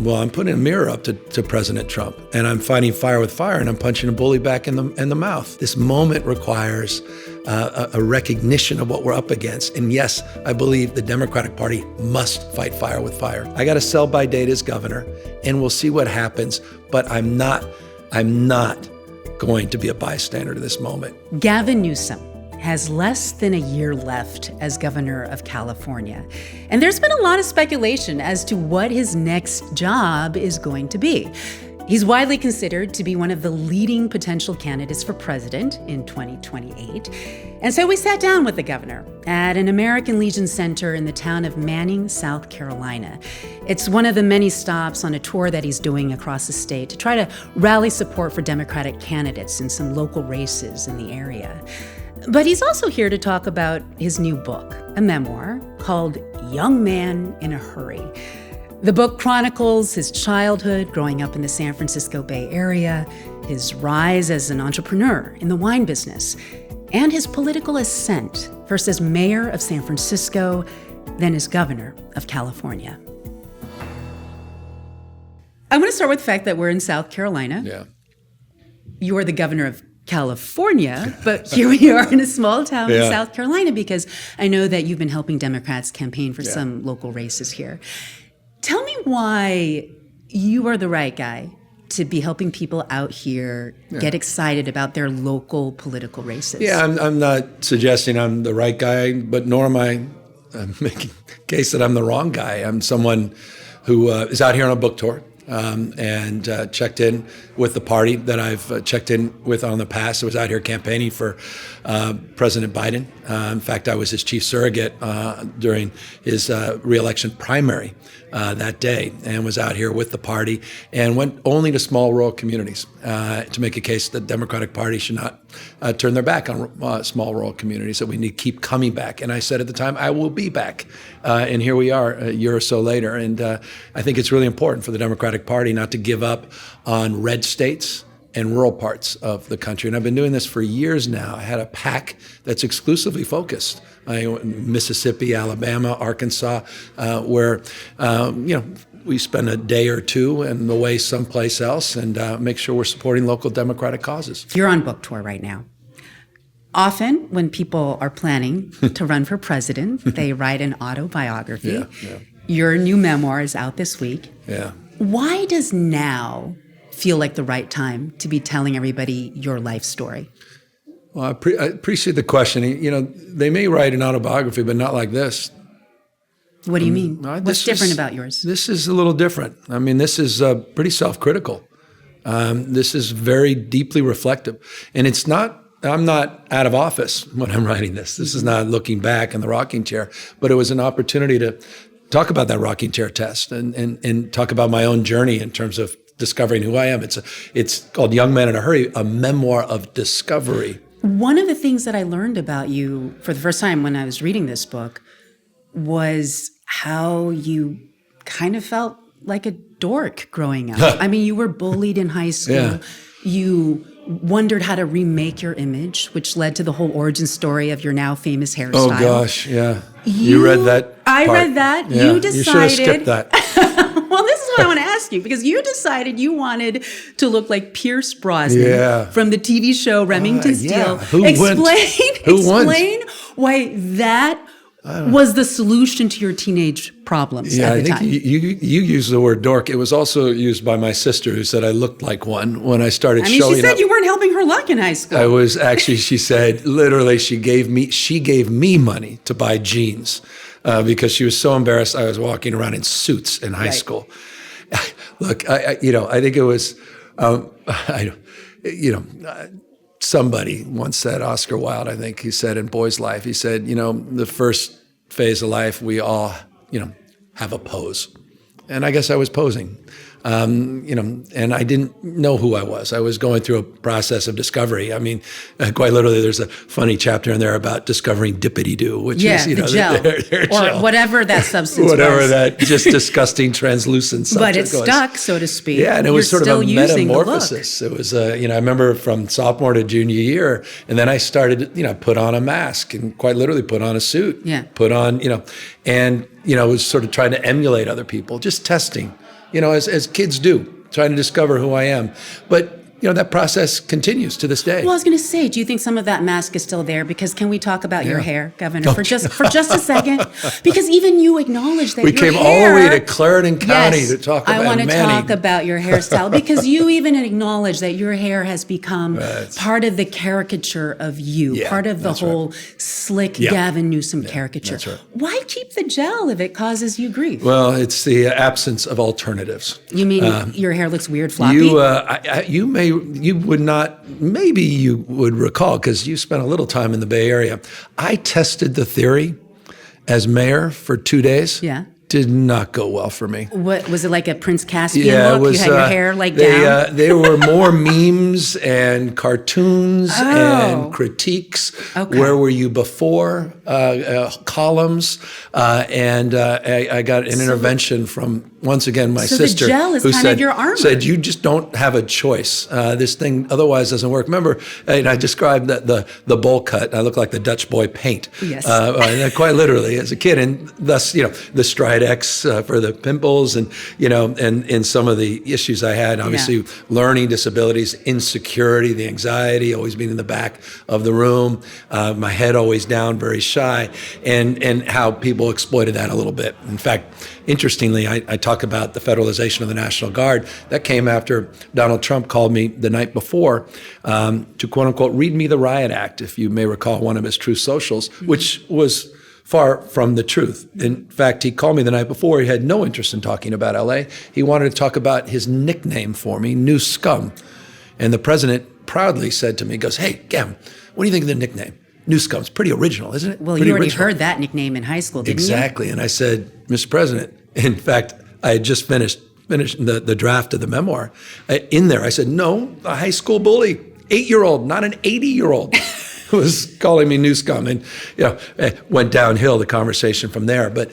well, I'm putting a mirror up to President Trump, and I'm fighting fire with fire, and I'm punching a bully back in the mouth. This moment requires a recognition of what we're up against. And yes, I believe the Democratic Party must fight fire with fire. I got a sell-by date as governor, and we'll see what happens. But I'm not going to be a bystander to this moment. Gavin Newsom has less than a year left as governor of California. And there's been a lot of speculation as to what his next job is going to be. He's widely considered to be one of the leading potential candidates for president in 2028. And so we sat down with the governor at an American Legion Center in the town of Manning, South Carolina. It's one of the many stops on a tour that he's doing across the state to try to rally support for Democratic candidates in some local races in the area. But he's also here to talk about his new book, a memoir called Young Man in a Hurry. The book chronicles his childhood growing up in the San Francisco Bay Area, his rise as an entrepreneur in the wine business, and his political ascent, first as mayor of San Francisco, then as governor of California. I want to start with the fact that we're in South Carolina. Yeah. You're the governor of California, but here we are in a small town in South Carolina because I know that you've been helping Democrats campaign for some local races here. Tell me why you are the right guy to be helping people out here get excited about their local political races. Yeah, I'm not suggesting I'm the right guy, but nor am I making a case that I'm the wrong guy. I'm someone who is out here on a book tour. And checked in with the party that I've checked in with on the past. I was out here campaigning for President Biden. In fact, I was his chief surrogate during his re-election primary that day, and was out here with the party and went only to small rural communities to make a case that the Democratic Party should not turn their back on small rural communities, that we need to keep coming back. And I said at the time, I will be back. And here we are a year or so later. And I think it's really important for the Democratic Party not to give up on red states and rural parts of the country. And I've been doing this for years now. I had a PAC that's exclusively focused Mississippi, Alabama, Arkansas, where we spend a day or two and away someplace else and make sure we're supporting local Democratic causes. You're on book tour right now. Often when people are planning to run for president, they write an autobiography. Yeah. Your new memoir is out this week. Yeah. Why does now feel like the right time to be telling everybody your life story? Well, I appreciate the question. They may write an autobiography, but not like this. What do you mean? What's different about yours? This is a little different. I mean, this is pretty self-critical. This is very deeply reflective. And I'm not out of office when I'm writing this. This is not looking back in the rocking chair, but it was an opportunity to talk about that rocking chair test and talk about my own journey in terms of discovering who I am. It's called Young Man in a Hurry, a memoir of discovery. One of the things that I learned about you for the first time when I was reading this book was how you kind of felt like a dork growing up. I mean, you were bullied in high school. Yeah. You wondered how to remake your image, which led to the whole origin story of your now famous hairstyle. Oh, gosh, yeah. You read that I part. read that. Yeah. You decided. You should have skipped that. Well, this is what I want to ask you, because you decided you wanted to look like Pierce Brosnan from the TV show Remington Steele. Explain why that was the solution to your teenage problems at the time. I think you used the word dork. It was also used by my sister, who said I looked like one when I started showing up. She said you weren't helping her luck in high school. I was actually, she said, literally, she gave me money to buy jeans because she was so embarrassed I was walking around in suits in high school. Look, I think it was, somebody once said, Oscar Wilde, I think he said in Boy's Life, he said, the first phase of life, we all, have a pose. And I guess I was posing, and I didn't know who I was. I was going through a process of discovery. I mean, quite literally, there's a funny chapter in there about discovering dippity-doo, which is, the gel. Their or gel. Whatever that substance whatever was. that just disgusting translucent substance But it stuck, so to speak. Yeah, and it was You're sort of a using metamorphosis. It was, I remember from sophomore to junior year, and then I started, put on a mask and quite literally put on a suit. Yeah. Put on, and, was sort of trying to emulate other people, just testing as kids do, trying to discover who I am. But that process continues to this day. Well, I was going to say, do you think some of that mask is still there? Because can we talk about your hair, Governor, for just a second? Because even you acknowledge that we your came hair, all the way to Clarendon County to talk about I want to Manning. talk about your hairstyle because you even acknowledge that your hair has become part of the caricature of you, part of the whole slick Gavin Newsom caricature. That's right. Why keep the gel if it causes you grief? Well, it's the absence of alternatives. You mean your hair looks weird, floppy? You would not, maybe you would recall, because you spent a little time in the Bay Area. I tested the theory as mayor for 2 days. Yeah. Did not go well for me. What was it, like a Prince Caspian look? You had your hair down? There were more memes and cartoons and critiques. Okay. Where were you before? Columns. And I got an intervention from, once again, my sister. So the gel is who kind of your armor. Said, you just don't have a choice. This thing otherwise doesn't work. Remember, I described the bowl cut. I look like the Dutch boy paint. Yes. Quite literally as a kid. And thus, the Stride X for the pimples and some of the issues I had, obviously learning disabilities, insecurity, the anxiety, always being in the back of the room, my head always down, very shy, and how people exploited that a little bit. In fact, interestingly, I talk about the federalization of the National Guard. That came after Donald Trump called me the night before to quote unquote read me the riot act, if you may recall one of his Truth Socials, which was far from the truth. In fact, he called me the night before. He had no interest in talking about LA. He wanted to talk about his nickname for me, New Scum. And the president proudly said to me, goes, "Hey, Gavin, what do you think of the nickname? New Scum. It's pretty original, isn't it?" Well, pretty you already original. heard that nickname in high school, didn't you? Exactly. And I said, "Mr. President," in fact, I had just finished the draft of the memoir. In there, I said, "No, a high school bully, 8-year-old, not an 80-year-old." was calling me New Scum, and it went downhill the conversation from there. But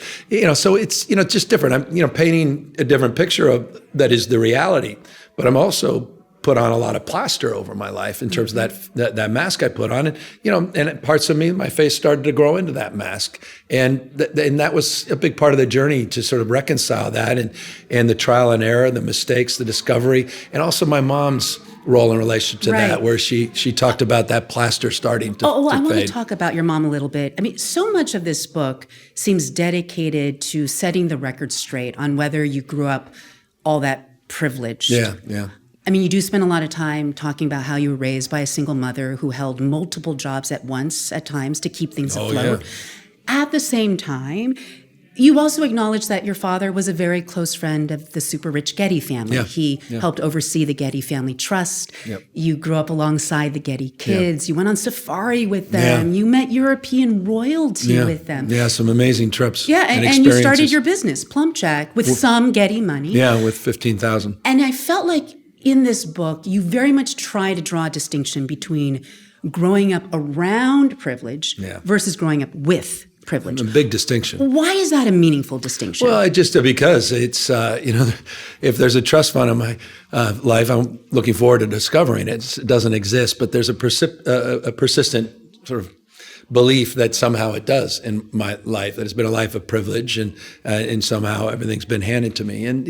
so it's just different. I'm painting a different picture of that is the reality, but I'm also put on a lot of plaster over my life in terms of that mask I put on, and parts of me, my face started to grow into that mask, and that was a big part of the journey to sort of reconcile that and the trial and error, the mistakes, the discovery, and also my mom's role in relation to that, where she talked about that plaster starting to I want fade. to talk about your mom a little bit. I mean, so much of this book seems dedicated to setting the record straight on whether you grew up all that privileged. Yeah. I mean, you do spend a lot of time talking about how you were raised by a single mother who held multiple jobs at once at times to keep things afloat. Yeah. At the same time, you also acknowledge that your father was a very close friend of the super rich Getty family. He helped oversee the Getty Family Trust. You grew up alongside the Getty kids. You went on safari with them. You met European royalty with them. Yeah, some amazing trips. Yeah, and you started your business, Plump Jack, with some Getty money. Yeah, with $15,000. And I felt like in this book, you very much try to draw a distinction between growing up around privilege versus growing up with privilege. A big distinction. Why is that a meaningful distinction? Well, just because it's, if there's a trust fund in my life, I'm looking forward to discovering it. It doesn't exist, but there's a persistent sort of belief that somehow it does in my life, that it's been a life of privilege and somehow everything's been handed to me. And,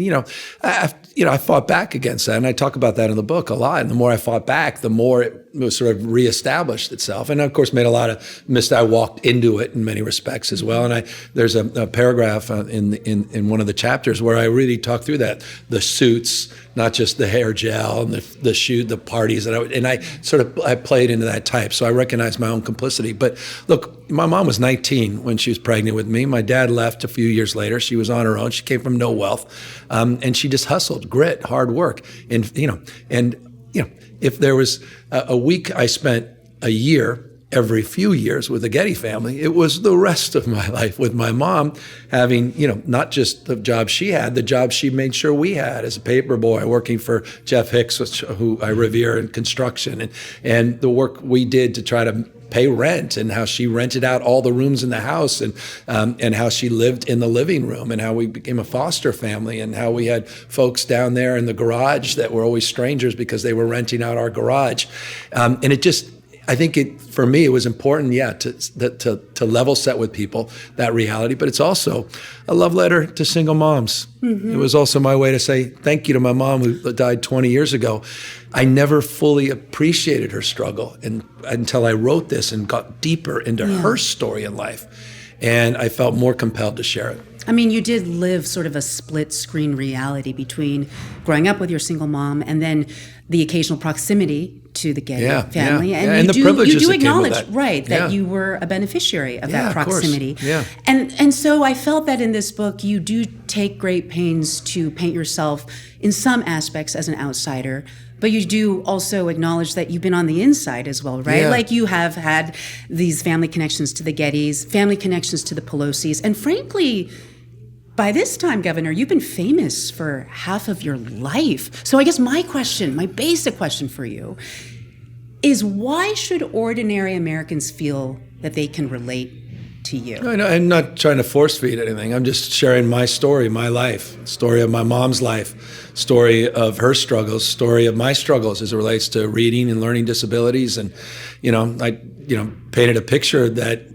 I fought back against that. And I talk about that in the book a lot. And the more I fought back, the more it was sort of reestablished itself. And of course, made a lot of I walked into it in many respects as well. And there's a paragraph in one of the chapters where I really talk through that, the suits, not just the hair gel and the shoot, the parties. And I played into that type. So I recognize my own complicity. But look, my mom was 19 when she was pregnant with me. My dad left a few years later. She was on her own. She came from no wealth. And she just hustled, grit, hard work. And if there was a week I spent a year every few years with the Getty family, it was the rest of my life with my mom having, not just the job she had, the job she made sure we had as a paper boy working for Jeff Hicks, who I revere in construction, and the work we did to try to pay rent, and how she rented out all the rooms in the house, and how she lived in the living room, and how we became a foster family, and how we had folks down there in the garage that were always strangers because they were renting out our garage. And it just, I think for me, it was important, to level set with people that reality, but it's also a love letter to single moms. Mm-hmm. It was also my way to say thank you to my mom who died 20 years ago. I never fully appreciated her struggle until I wrote this and got deeper into her story in life. And I felt more compelled to share it. I mean, you did live sort of a split screen reality between growing up with your single mom and then the occasional proximity to the Getty family. Yeah. And the privileges you do that came with acknowledge, that. that you were a beneficiary of that proximity. Of course. Yeah. And so I felt that in this book, you do take great pains to paint yourself in some aspects as an outsider, but you do also acknowledge that you've been on the inside as well, right? Yeah. Like you have had these family connections to the Gettys, family connections to the Pelosi's, and frankly, by this time, Governor, you've been famous for half of your life. So I guess my basic question for you is, why should ordinary Americans feel that they can relate to you? No, I'm not trying to force feed anything. I'm just sharing my story, my life, story of my mom's life, story of her struggles, story of my struggles as it relates to reading and learning disabilities. And, I painted a picture that,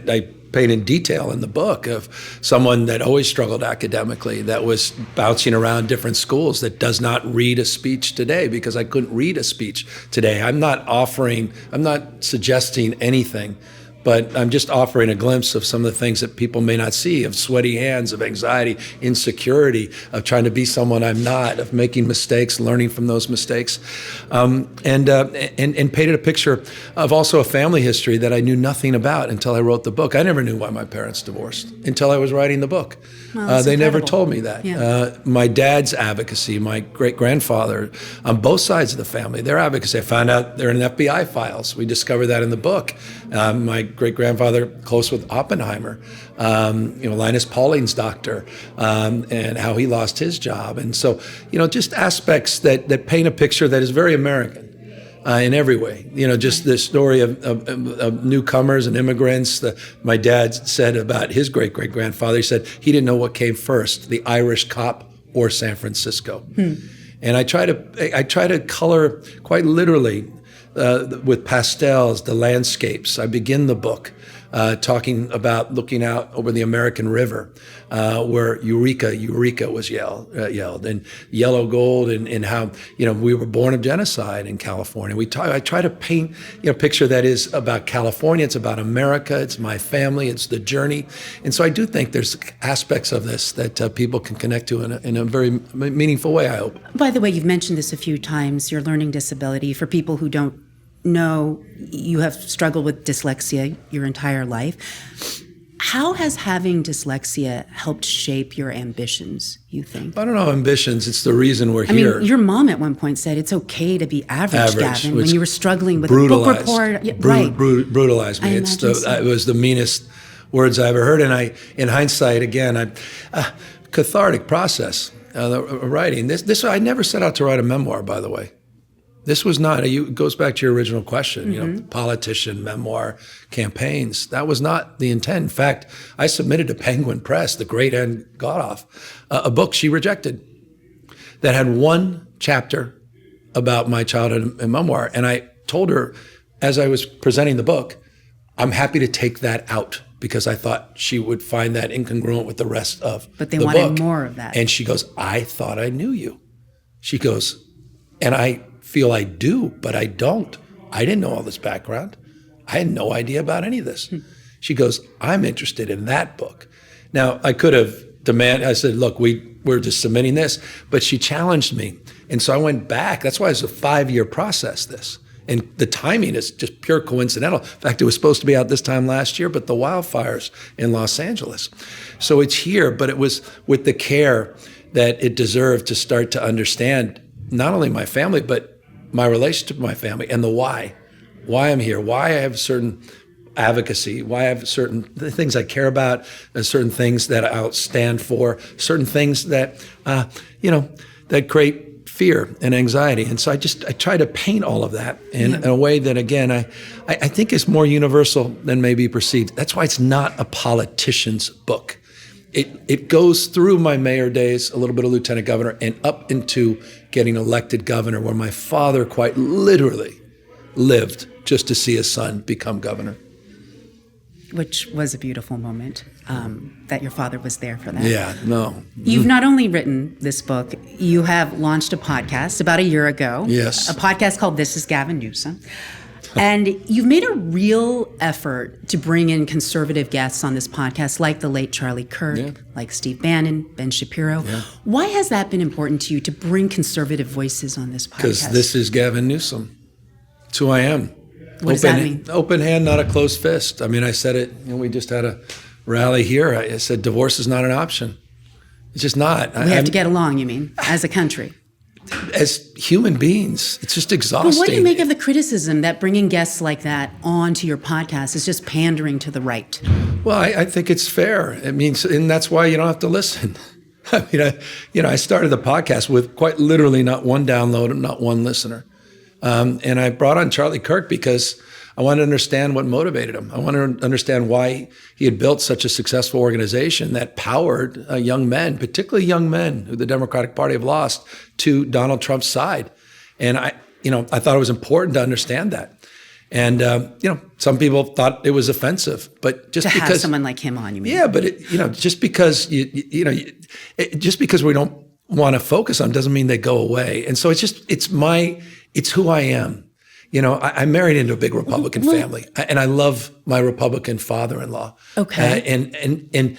I paint in detail in the book of someone that always struggled academically, that was bouncing around different schools, that does not read a speech today because I couldn't read a speech today. I'm not suggesting anything, but I'm just offering a glimpse of some of the things that people may not see, of sweaty hands, of anxiety, insecurity, of trying to be someone I'm not, of making mistakes, learning from those mistakes, and painted a picture of also a family history that I knew nothing about until I wrote the book. I never knew why my parents divorced until I was writing the book. Well, they never told me that. Yeah. My dad's advocacy, my great-grandfather, on both sides of the family, their advocacy, I found out they're in FBI files. We discovered that in the book. My great-grandfather, close with Oppenheimer, Linus Pauling's doctor, and how he lost his job. And so, just aspects that paint a picture that is very American. In every way, just the story of newcomers and immigrants. My dad said about his great-great-grandfather, he said he didn't know what came first, the Irish cop or San Francisco. And I try to color quite literally with pastels the landscapes. I begin the book talking about looking out over the American River, where Eureka was yelled, and yellow gold, and how we were born of genocide in California. I try to paint a picture that is about California. It's about America. It's my family. It's the journey. And so I do think there's aspects of this that people can connect to in a very meaningful way, I hope. By the way, you've mentioned this a few times, your learning disability. For people who don't know, you have struggled with dyslexia your entire life. How has having dyslexia helped shape your ambitions, you think? I don't know ambitions. It's the reason we're here. I mean, your mom at one point said it's okay to be average, Gavin, when you were struggling with a book report. Brutalized me. It was the meanest words I ever heard. And in hindsight, again, cathartic process, writing. This I never set out to write a memoir, by the way. This was not, it goes back to your original question, politician, memoir, campaigns. That was not the intent. In fact, I submitted to Penguin Press, the great Anne Godoff, a book she rejected that had one chapter about my childhood and memoir. And I told her, as I was presenting the book, I'm happy to take that out because I thought she would find that incongruent with the rest of the book. But they wanted more of that. And she goes, I thought I knew you. She goes, and I feel I do, but I don't. I didn't know all this background. I had no idea about any of this. She goes, I'm interested in that book. Now, I could have demanded, I said, look, we're just submitting this, but she challenged me. And so I went back. That's why it's a 5-year process, this. And the timing is just pure coincidental. In fact, it was supposed to be out this time last year, but the wildfires in Los Angeles. So it's here, but it was with the care that it deserved to start to understand not only my family, but my relationship with my family and the why I'm here, why I have certain advocacy, why I have certain things I care about, and certain things that I'll stand for, certain things that, that create fear and anxiety. And so I try to paint all of that in a way that, again, I think is more universal than may be perceived. That's why it's not a politician's book. It goes through my mayor days, a little bit of lieutenant governor, and up into getting elected governor, where my father quite literally lived just to see his son become governor. Which was a beautiful moment, that your father was there for that. Yeah, no. You've not only written this book, you have launched a podcast about a year ago. Yes. A podcast called This is Gavin Newsom. And you've made a real effort to bring in conservative guests on this podcast, like the late Charlie Kirk, like Steve Bannon, Ben Shapiro. Yeah. Why has that been important to you to bring conservative voices on this podcast? Because this is Gavin Newsom. It's who I am. What does that mean? Open hand, not a closed fist. I mean, I said it, we just had a rally here. I said divorce is not an option. It's just not. We have to get along, you mean, as a country? As human beings, it's just exhausting. But what do you make of the criticism that bringing guests like that onto your podcast is just pandering to the right? Well, I think it's fair. It means, and that's why you don't have to listen. I mean, I started the podcast with quite literally not one download and not one listener. And I brought on Charlie Kirk because I wanted to understand what motivated him. I wanted to understand why he had built such a successful organization that powered young men, particularly young men who the Democratic Party have lost, to Donald Trump's side. And I thought it was important to understand that. And some people thought it was offensive, but just because have someone like him on, you mean? Yeah, but just because just because we don't want to focus on them doesn't mean they go away. And so it's who I am. I married into a big Republican family, and I love my Republican father-in-law. Okay. And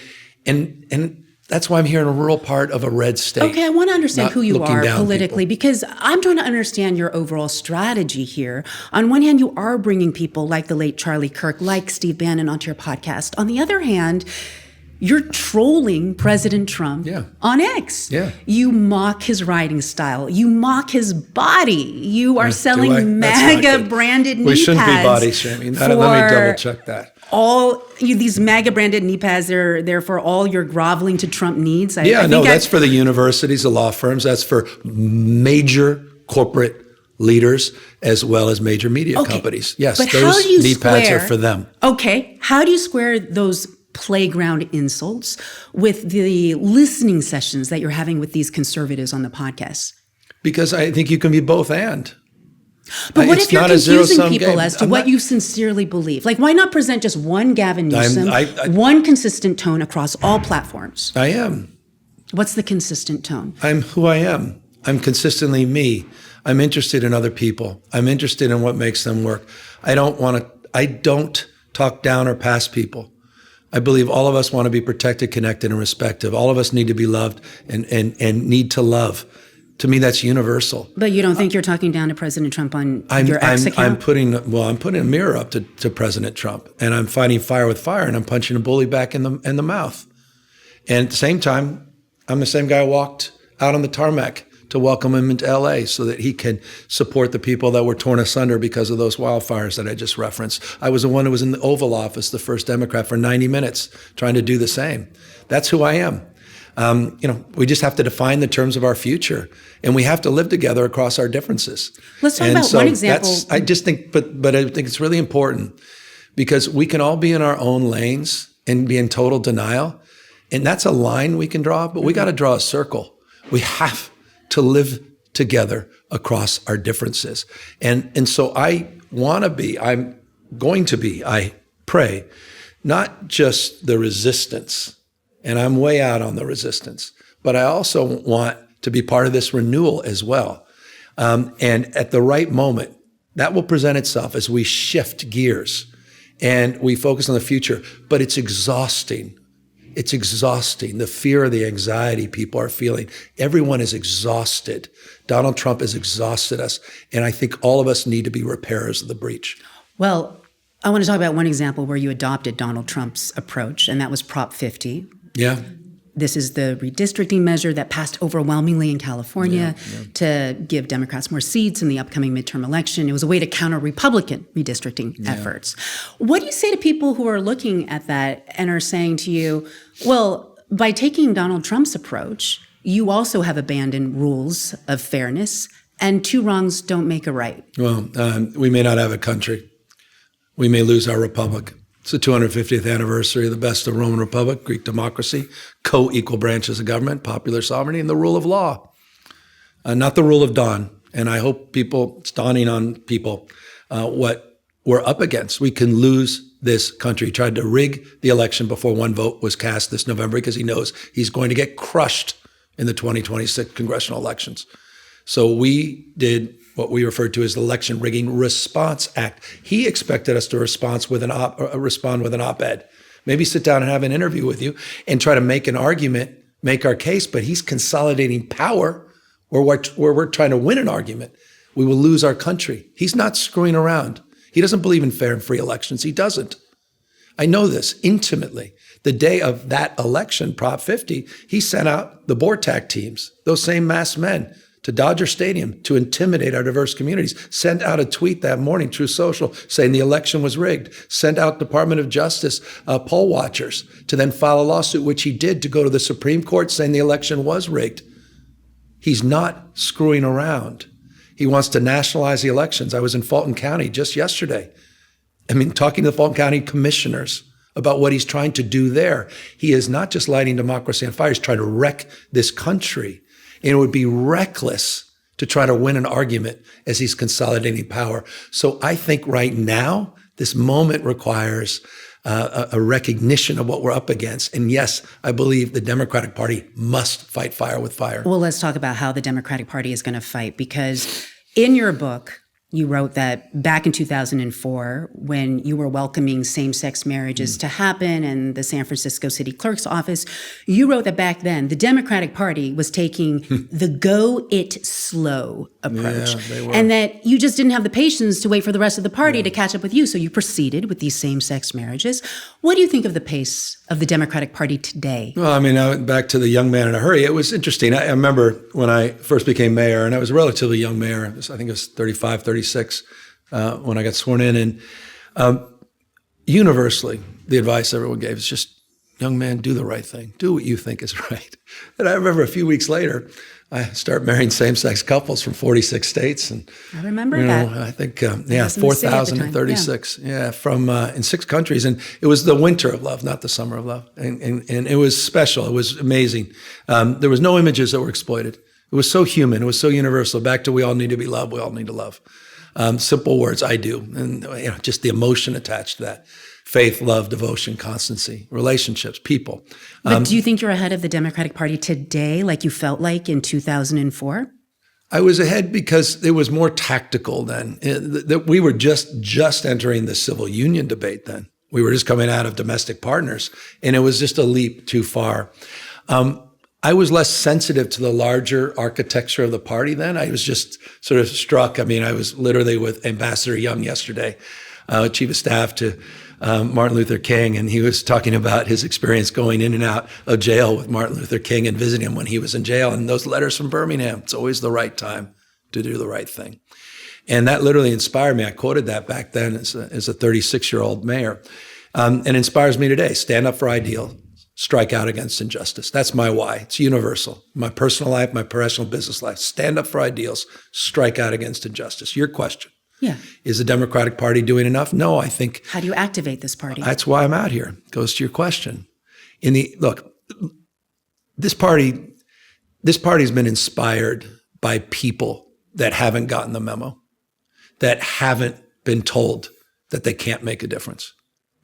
that's why I'm here in a rural part of a red state. Okay, I want to understand who you are politically, people. because I'm trying to understand your overall strategy here. On one hand, you are bringing people like the late Charlie Kirk, like Steve Bannon onto your podcast. On the other hand, you're trolling President Trump on X. Yeah. You mock his writing style. You mock his body. You are selling MAGA branded knee pads. We shouldn't be body shaming. Let me double check that. These MAGA branded knee pads, they're for all your groveling to Trump needs. That's for the universities, the law firms. That's for major corporate leaders as well as major media companies. Yes, but those knee pads are for them. Okay. How do you square those playground insults with the listening sessions that you're having with these conservatives on the podcast? Because I think you can be both and. But what if you're confusing people as to what you sincerely believe? Like, why not present just one Gavin Newsom, one consistent tone across all platforms? I am. What's the consistent tone? I'm who I am. I'm consistently me. I'm interested in other people. I'm interested in what makes them work. I don't talk down or past people. I believe all of us want to be protected, connected, and respected. All of us need to be loved and need to love. To me, that's universal. But you don't think you're talking down to President Trump on your X account? I'm putting a mirror up to President Trump, and I'm fighting fire with fire, and I'm punching a bully back in the mouth. And at the same time, I'm the same guy who walked out on the tarmac to welcome him into LA so that he can support the people that were torn asunder because of those wildfires that I just referenced. I was the one who was in the Oval Office, the first Democrat, for 90 minutes trying to do the same. That's who I am. We just have to define the terms of our future, and we have to live together across our differences. Let's talk about one example. I just think, but I think it's really important because we can all be in our own lanes and be in total denial, and that's a line we can draw, but we got to draw a circle. We have to live together across our differences. And so I'm going to be, I pray, not just the resistance, and I'm way out on the resistance, but I also want to be part of this renewal as well. And at the right moment, that will present itself as we shift gears and we focus on the future, but it's exhausting. It's exhausting. The fear, the anxiety people are feeling. Everyone is exhausted. Donald Trump has exhausted us. And I think all of us need to be repairers of the breach. Well, I want to talk about one example where you adopted Donald Trump's approach, and that was Prop 50. Yeah. This is the redistricting measure that passed overwhelmingly in California to give Democrats more seats in the upcoming midterm election. It was a way to counter Republican redistricting efforts. What do you say to people who are looking at that and are saying to you, well, by taking Donald Trump's approach, you also have abandoned rules of fairness, and two wrongs don't make a right? Well, we may not have a country. We may lose our republic. It's the 250th anniversary of the best of Roman Republic, Greek democracy, co-equal branches of government, popular sovereignty, and the rule of law, not the rule of dawn. And I hope it's dawning on people what we're up against. We can lose this country. He tried to rig the election before one vote was cast this November because he knows he's going to get crushed in the 2026 congressional elections. So we did what we referred to as the Election Rigging Response Act. He expected us to respond with an op-ed, maybe sit down and have an interview with you and try to make an argument, make our case, but he's consolidating power where we're trying to win an argument. We will lose our country. He's not screwing around. He doesn't believe in fair and free elections. He doesn't. I know this intimately. The day of that election, Prop 50, he sent out the BORTAC teams, those same masked men, to Dodger Stadium to intimidate our diverse communities. Sent out a tweet that morning, True Social, saying the election was rigged. Sent out Department of Justice poll watchers to then file a lawsuit, which he did, to go to the Supreme Court saying the election was rigged. He's not screwing around. He wants to nationalize the elections. I was in Fulton County just yesterday. Talking to the Fulton County commissioners about what he's trying to do there. He is not just lighting democracy on fire, he's trying to wreck this country. And it would be reckless to try to win an argument as he's consolidating power. So I think right now, this moment requires a recognition of what we're up against. And yes, I believe the Democratic Party must fight fire with fire. Well, let's talk about how the Democratic Party is going to fight, because in your book, you wrote that back in 2004, when you were welcoming same-sex marriages to happen in the San Francisco City Clerk's office, you wrote that back then the Democratic Party was taking the go it slow approach. Yeah, they were. And that you just didn't have the patience to wait for the rest of the party to catch up with you. So you proceeded with these same-sex marriages. What do you think of the pace of the Democratic Party today? Well, I went back to the young man in a hurry. It was interesting. I remember when I first became mayor, and I was a relatively young mayor. I think it was 35, 36 when I got sworn in. And universally, the advice everyone gave is just, young man, do the right thing. Do what you think is right. And I remember a few weeks later, I start marrying same-sex couples from 46 states. And I remember that. I think, 4,036. Yeah, from in 6 countries. And it was the winter of love, not the summer of love. And it was special. It was amazing. There was no images that were exploited. It was so human. It was so universal. Back to we all need to be loved. We all need to love. Simple words, I do. And just the emotion attached to that. Faith, love, devotion, constancy, relationships, people. But do you think you're ahead of the Democratic Party today, like you felt like in 2004? I was ahead because it was more tactical then. We were just entering the civil union debate then. We were just coming out of domestic partners, and it was just a leap too far. I was less sensitive to the larger architecture of the party then. I was just sort of struck. I was literally with Ambassador Young yesterday, chief of staff to Martin Luther King, and he was talking about his experience going in and out of jail with Martin Luther King and visiting him when he was in jail, and those letters from Birmingham. It's always the right time to do the right thing. And that literally inspired me. I quoted that back then as a 36-year-old mayor, and inspires me today. Stand up for ideal, strike out against injustice. That's my why. It's universal. My personal life, my professional business life. Stand up for ideals, strike out against injustice. Your question. Yeah. Is the Democratic Party doing enough? No, I think. How do you activate this party? That's why I'm out here. Goes to your question. Look, this party's been inspired by people that haven't gotten the memo, that haven't been told that they can't make a difference.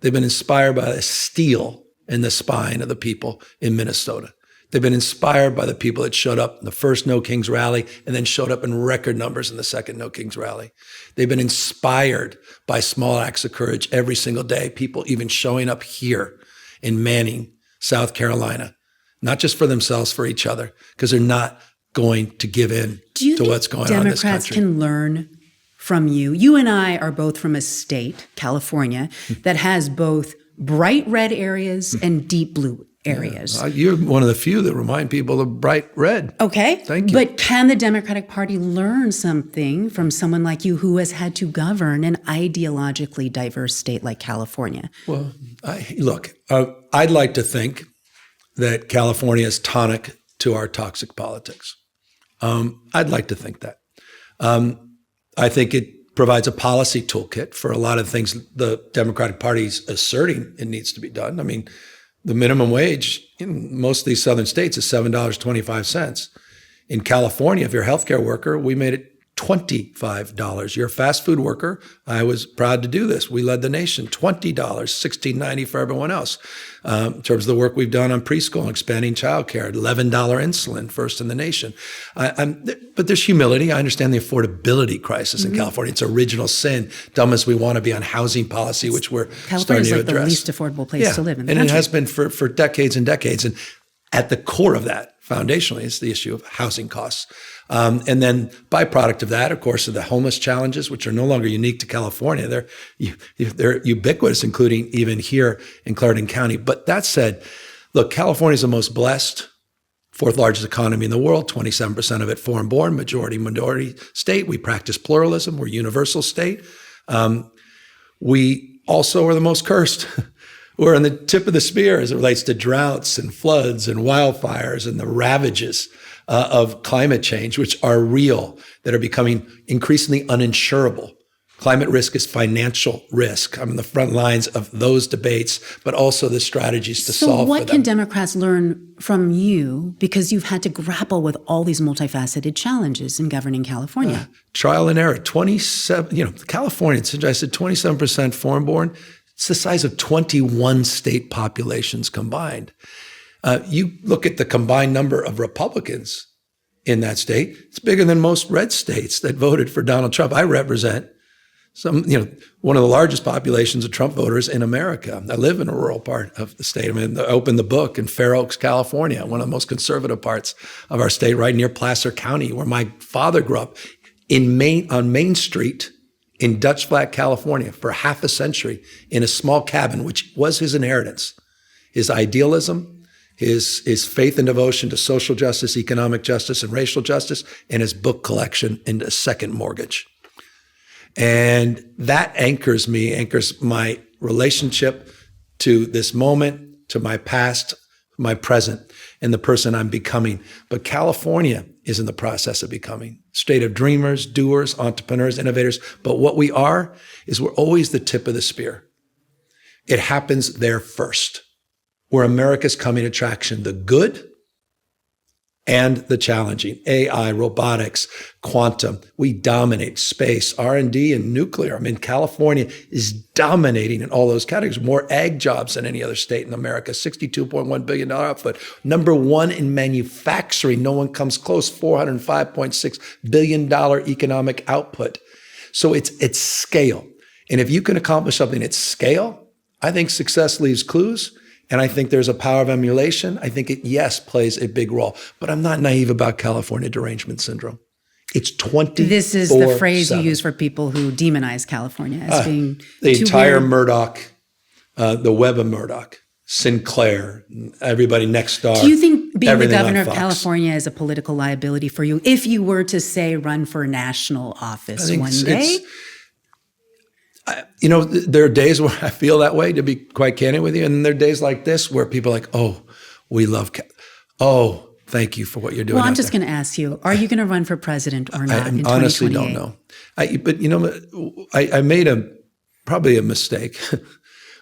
They've been inspired by the steel in the spine of the people in Minnesota. They've been inspired by the people that showed up in the first No Kings rally and then showed up in record numbers in the second No Kings rally. They've been inspired by small acts of courage every single day, people even showing up here in Manning, South Carolina, not just for themselves, for each other, because they're not going to give in to what's going on in this country. Democrats can learn from you? You and I are both from a state, California, that has both bright red areas and deep blue areas. Yeah. You're one of the few that remind people of bright red. Okay. Thank you. But can the Democratic Party learn something from someone like you who has had to govern an ideologically diverse state like California? Well, I'd like to think that California is tonic to our toxic politics. I'd like to think that. I think it provides a policy toolkit for a lot of things the Democratic Party is asserting it needs to be done. The minimum wage in most of these southern states is $7.25. In California, if you're a healthcare worker, we made it $25. You're a fast food worker. I was proud to do this. We led the nation. $20, $16.90 for everyone else. In terms of the work we've done on preschool and expanding childcare, $11 insulin, first in the nation. But there's humility. I understand the affordability crisis in California. It's original sin, dumb as we want to be on housing policy, which we're starting to address. California is like the least affordable place to live in the country. And it has been for decades and decades. And at the core of that, foundationally, is the issue of housing costs. And then byproduct of that, of course, are the homeless challenges, which are no longer unique to California. They're ubiquitous, including even here in Clarendon County. But that said, look, California is the most blessed, fourth largest economy in the world, 27% of it foreign born, majority minority state. We practice pluralism. We're a universal state. We also are the most cursed. We're on the tip of the spear as it relates to droughts and floods and wildfires and the ravages of climate change, which are real, that are becoming increasingly uninsurable. Climate risk is financial risk. I'm on the front lines of those debates, but also the strategies to solve for them. So what can Democrats learn from you, because you've had to grapple with all these multifaceted challenges in governing California? Trial and error. 27, California, since I said 27% foreign born, it's the size of 21 state populations combined. You look at the combined number of Republicans in that state, it's bigger than most red states that voted for Donald Trump. I represent one of the largest populations of Trump voters in America. I live in a rural part of the state. I opened the book in Fair Oaks, California, one of the most conservative parts of our state, right near Placer County, where my father grew up on Main Street in Dutch Flat, California, for half a century in a small cabin, which was his inheritance. His idealism, his faith and devotion to social justice, economic justice, and racial justice, and his book collection and a second mortgage. And that anchors my relationship to this moment, to my past, my present, and the person I'm becoming. But California is in the process of becoming a state of dreamers, doers, entrepreneurs, innovators. But what we are is we're always the tip of the spear. It happens there first. We're America's coming attraction, the good and the challenging. AI, robotics, quantum. We dominate space, R&D, and nuclear. California is dominating in all those categories. More ag jobs than any other state in America. $62.1 billion output. Number one in manufacturing. No one comes close. $405.6 billion economic output. So it's scale. And if you can accomplish something at scale, I think success leaves clues. And I think there's a power of emulation. I think it, yes, plays a big role. But I'm not naive about California derangement syndrome. It's 24/7. This is the phrase you use for people who demonize California as being the too entire weird. Murdoch, the web of Murdoch, Sinclair, everybody next door. Do you think being the everything on governor of Fox. California is a political liability for you if you were to, say, run for national office one day? There are days where I feel that way, to be quite candid with you. And there are days like this where people are like, oh, we love, thank you for what you're doing. Well, I'm just going to ask you, are you going to run for president or not in 2028? I honestly don't know. I made probably a mistake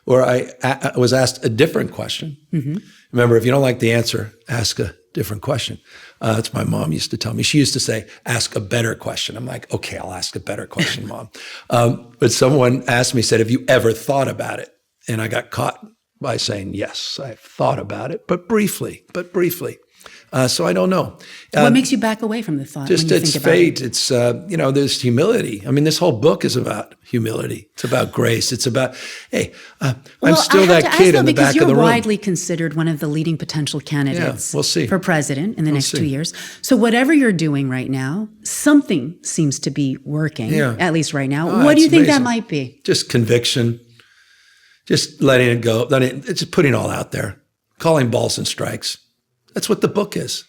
where I was asked a different question. Mm-hmm. Remember, if you don't like the answer, ask a different question. That's what my mom used to tell me. She used to say, ask a better question. I'm like, okay, I'll ask a better question, Mom. But someone asked me, said, have you ever thought about it? And I got caught by saying, yes, I've thought about it, but briefly. So I don't know. What makes you back away from the thought? Just when you it's think about fate. it? It's, there's humility. This whole book is about humility. It's about grace. It's about, hey, I'm still that kid in the back of the room. Because you're widely considered one of the leading potential candidates we'll see. for president in the next 2 years. So whatever you're doing right now, something seems to be working, at least right now. What do you think that might be? Just conviction. Just letting it go. It's just putting it all out there. Calling balls and strikes. That's what the book is.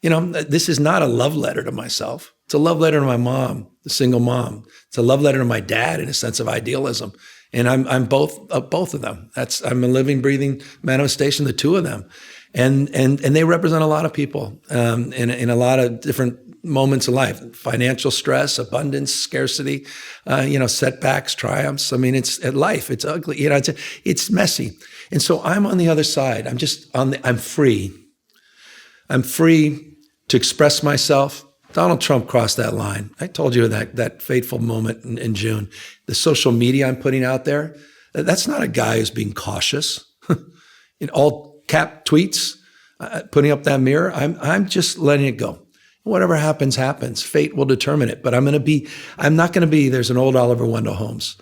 This is not a love letter to myself. It's a love letter to my mom, the single mom. It's a love letter to my dad in a sense of idealism. And I'm both of them. I'm a living, breathing manifestation, the two of them. And they represent a lot of people in a lot of different moments of life. Financial stress, abundance, scarcity, setbacks, triumphs. It's life. It's ugly. It's messy. And so I'm on the other side. I'm free. I'm free to express myself, Donald Trump crossed that line. I told you that fateful moment in June. The social media I'm putting out there, that's not a guy who's being cautious. In all cap tweets, putting up that mirror, I'm just letting it go. Whatever happens, happens. Fate will determine it. But I'm not going to be, there's an old Oliver Wendell Holmes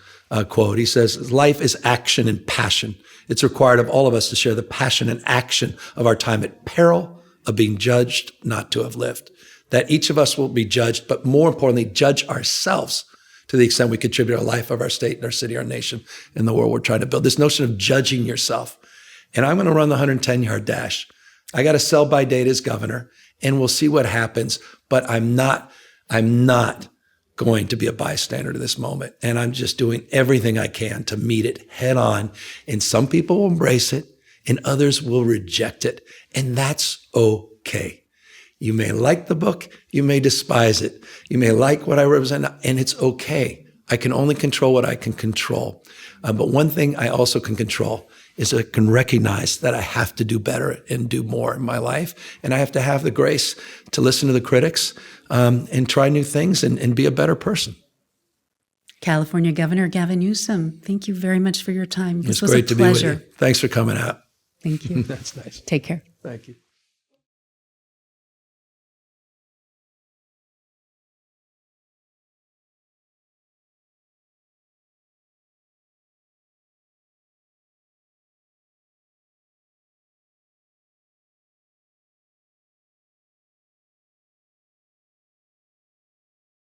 quote. He says, life is action and passion. It's required of all of us to share the passion and action of our time at peril of being judged not to have lived. That each of us will be judged, but more importantly, judge ourselves to the extent we contribute our life of our state, our city, our nation, and the world we're trying to build. This notion of judging yourself. And I'm going to run the 110-yard dash. I got a sell-by date as governor, and we'll see what happens. But I'm not going to be a bystander to this moment. And I'm just doing everything I can to meet it head on. And some people will embrace it, and others will reject it. And that's okay. You may like the book, you may despise it. You may like what I represent, and it's okay. I can only control what I can control. But one thing I also can control is I can recognize that I have to do better and do more in my life. And I have to have the grace to listen to the critics and try new things and be a better person. California Governor Gavin Newsom, thank you very much for your time. This was great a to be with pleasure. you. Thanks for coming out. Thank you. That's nice. Take care. Thank you.